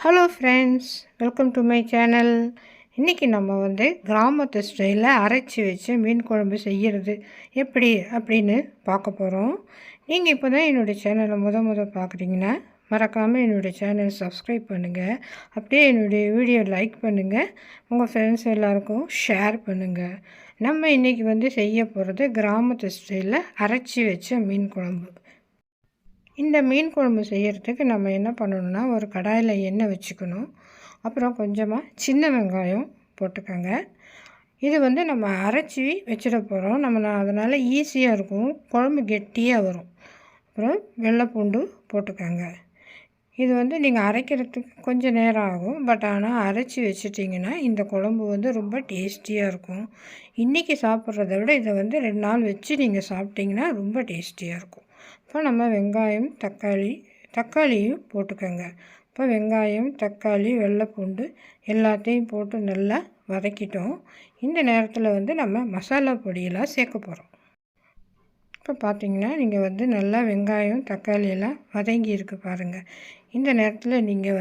Hello friends, welcome to my channel. இன்றைக்கி நம்ம கிராமத்து ஸ்டைலில் அரைச்சி வச்சு மீன் குழம்பு செய்கிறது எப்படி அப்படின்னு பார்க்க போகிறோம். நீங்கள் இப்போ தான் என்னுடைய சேனலை முத பார்க்குறீங்கன்னா மறக்காமல் என்னுடைய சேனல் சப்ஸ்கிரைப் பண்ணுங்கள். அப்படியே என்னுடைய வீடியோ லைக் பண்ணுங்கள், உங்கள் ஃப்ரெண்ட்ஸ் எல்லாருக்கும் ஷேர் பண்ணுங்கள். நம்ம இன்றைக்கி செய்ய போகிறது கிராமத்து ஸ்டைலில் அரைச்சி வச்ச மீன் குழம்பு. இந்த மீன் குழம்பு செய்கிறதுக்கு நம்ம என்ன பண்ணணும்னா, ஒரு கடாயில் எண்ணெய் வச்சுக்கணும். அப்புறம் கொஞ்சமாக சின்ன வெங்காயம் போட்டுக்கோங்க. இது நம்ம அரைச்சி வச்சிட போகிறோம். அதனால் ஈஸியாக இருக்கும், குழம்பு கெட்டியாக வரும். அப்புறம் வெள்ளை பூண்டு போட்டுக்கோங்க. இது நீங்கள் அரைக்கிறதுக்கு கொஞ்சம் நேரம் ஆகும், பட் ஆனால் அரைச்சி வச்சிட்டிங்கன்னா இந்த குழம்பு ரொம்ப டேஸ்டியாக இருக்கும். இன்றைக்கி சாப்பிட்றத விட இதை 2 நாள் வச்சு நீங்கள் சாப்பிட்டிங்கன்னா ரொம்ப டேஸ்டியாக இருக்கும். இப்போ நம்ம வெங்காயம் தக்காளியும் போட்டுக்கோங்க. இப்போ வெங்காயம், தக்காளி, வெள்ளைப்பூண்டு எல்லாத்தையும் போட்டு நல்லா வதக்கிட்டோம். இந்த நேரத்தில் நம்ம மசாலா பொடியெல்லாம் சேர்க்க போகிறோம். இப்போ பார்த்திங்கன்னா நீங்கள் நல்லா வெங்காயம் தக்காளியெல்லாம் வதங்கி இருக்குது பாருங்கள். இந்த நேரத்தில் நீங்கள்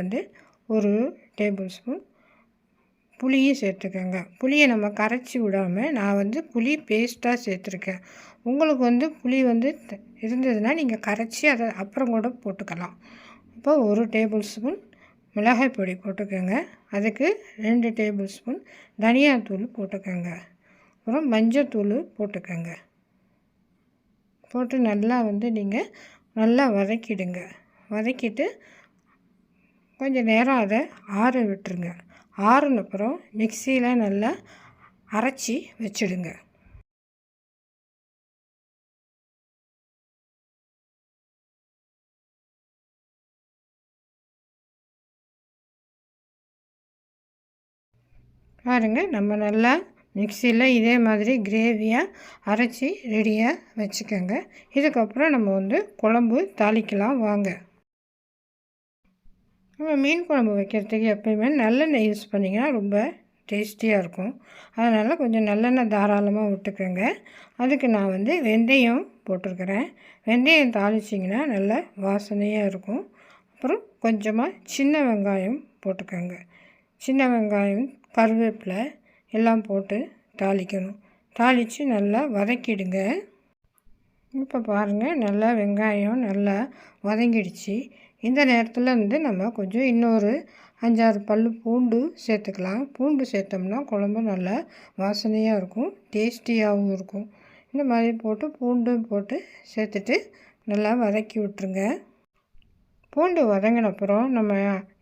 ஒரு டேபிள் ஸ்பூன் புளியும் சேர்த்துக்கோங்க. புளியை நம்ம கரைச்சி விடாமல் நான் புளி பேஸ்ட்டாக சேர்த்துருக்கேன். உங்களுக்கு புளி இருந்ததுன்னா நீங்கள் கரைச்சி அதை அப்புறம் கூட போட்டுக்கலாம். இப்போ ஒரு டேபிள் ஸ்பூன் மிளகாய் பொடி போட்டுக்கோங்க. அதுக்கு 2 டேபிள் ஸ்பூன் தனியாத்தூள் போட்டுக்கோங்க. அப்புறம் மஞ்சத்தூள் போட்டுக்கோங்க. போட்டு நல்லா நீங்கள் நல்லா வதக்கிடுங்க. வதக்கிட்டு கொஞ்சம் நேரம் அதை ஆற விட்டுருங்க. ஆறுனப்புறம் மிக்சியில் நல்லா அரைச்சி வச்சுடுங்க. பாருங்கள், நம்ம நல்லா மிக்சியில் இதே மாதிரி கிரேவியாக அரைச்சி ரெடியாக வச்சுக்கோங்க. இதுக்கப்புறம் நம்ம குழம்பு தாளிக்கலாம் வாங்க. நம்ம மீன் குழம்பு வைக்கிறதுக்கு எப்போயுமே நல்லெண்ணெய் யூஸ் பண்ணிங்கன்னா ரொம்ப டேஸ்டியாக இருக்கும். அதனால் கொஞ்சம் நல்லெண்ணெய் தாராளமாக விட்டுக்கோங்க. அதுக்கு நான் வெந்தயம் போட்டிருக்கிறேன். வெந்தயம் தாளிச்சிங்கன்னா நல்ல வாசனையாக இருக்கும். அப்புறம் கொஞ்சமாக சின்ன வெங்காயம் போட்டுக்கோங்க. சின்ன வெங்காயம், கருவேப்பிலை எல்லாம் போட்டு தாளிக்கணும். தாளித்து நல்லா வதக்கிடுங்க. இப்போ பாருங்கள், நல்லா வெங்காயம் நல்லா வதங்கிடுச்சு. இந்த நேரத்தில் நம்ம கொஞ்சம் இன்னொரு 5-6 பல் பூண்டு சேர்த்துக்கலாம். பூண்டு சேர்த்தோம்னா குழம்பு நல்லா வாசனையாக இருக்கும், டேஸ்டியாகவும் இருக்கும். இந்த மாதிரி பூண்டும் போட்டு சேர்த்துட்டு நல்லா வதக்கி விட்டுருங்க. பூண்டு வதங்கினப்புறம் நம்ம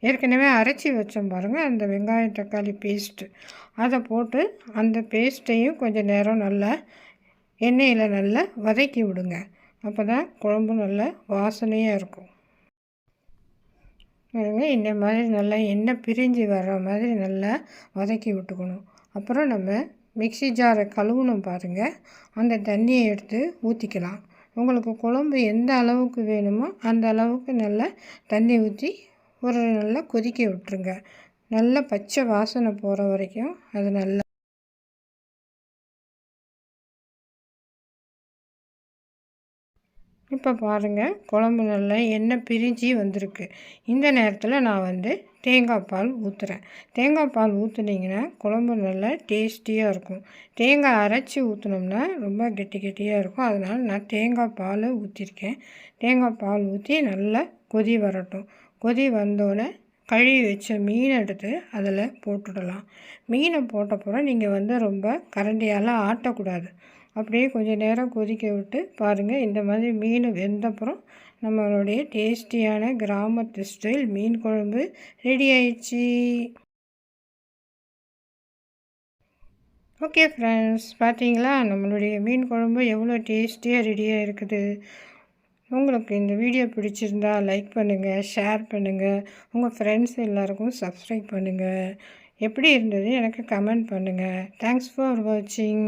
ஏற்கனவே அரைச்சி வச்சோம் பாருங்கள், அந்த வெங்காயம் தக்காளி பேஸ்ட்டு அதை போட்டு அந்த பேஸ்ட்டையும் கொஞ்சம் நேரம் நல்லா எண்ணெயில் நல்லா வதக்கி விடுங்க. அப்போ தான் குழம்பு நல்லா வாசனையாக இருக்கும். இந்த மாதிரி நல்லா எண்ணெய் பிரிஞ்சு வர்ற மாதிரி நல்லா வதக்கி விட்டுக்கணும். அப்புறம் நம்ம மிக்ஸி ஜாரை கழுவணும் பாருங்கள், அந்த தண்ணியை எடுத்து ஊற்றிக்கலாம். உங்களுக்கு குழம்பு எந்த அளவுக்கு வேணுமோ அந்த அளவுக்கு நல்லா தண்ணி ஊற்றி ஒரு நல்லா கொதிக்க விட்டுருங்க. நல்லா பச்சை வாசனை போகிற வரைக்கும் அது நல்லா. இப்போ பாருங்கள், குழம்பு நல்லா எண்ணெய் பிரிஞ்சு வந்திருக்கு. இந்த நேரத்தில் நான் தேங்காய் பால் ஊற்றுறேன். தேங்காய் பால் ஊற்றுனீங்கன்னா குழம்பு நல்லா டேஸ்டியாக இருக்கும். தேங்காய் அரைச்சி ஊற்றினோம்னா ரொம்ப கெட்டியாக இருக்கும். அதனால் நான் தேங்காய் பால் ஊற்றிருக்கேன். தேங்காய் பால் ஊற்றி நல்லா கொதி வரட்டும். கொதி வந்தோடனே கழுவி வச்ச மீனை எடுத்து அதில் போட்டுடலாம். மீனை போட்டப்புறம் நீங்கள் ரொம்ப கரண்டியால் ஆட்டக்கூடாது. அப்படியே கொஞ்சம் நேரம் கொதிக்க விட்டு பாருங்கள், இந்த மாதிரி மீன் வெந்தப்புறம் நம்மளுடைய டேஸ்டியான கிராமத்து ஸ்டைல் மீன் குழம்பு ரெடி ஆயிடுச்சு. ஓகே ஃப்ரெண்ட்ஸ், பார்த்தீங்களா நம்மளுடைய மீன் குழம்பு எவ்வளோ டேஸ்டியாக ரெடியாக இருக்குது. உங்களுக்கு இந்த வீடியோ பிடிச்சிருந்தா லைக் பண்ணுங்கள், ஷேர் பண்ணுங்கள், உங்கள் ஃப்ரெண்ட்ஸ் எல்லாருக்கும் சப்ஸ்கிரைப் பண்ணுங்கள். எப்படி இருந்தது எனக்கு கமெண்ட் பண்ணுங்கள். தேங்க்ஸ் ஃபார் வாட்சிங்.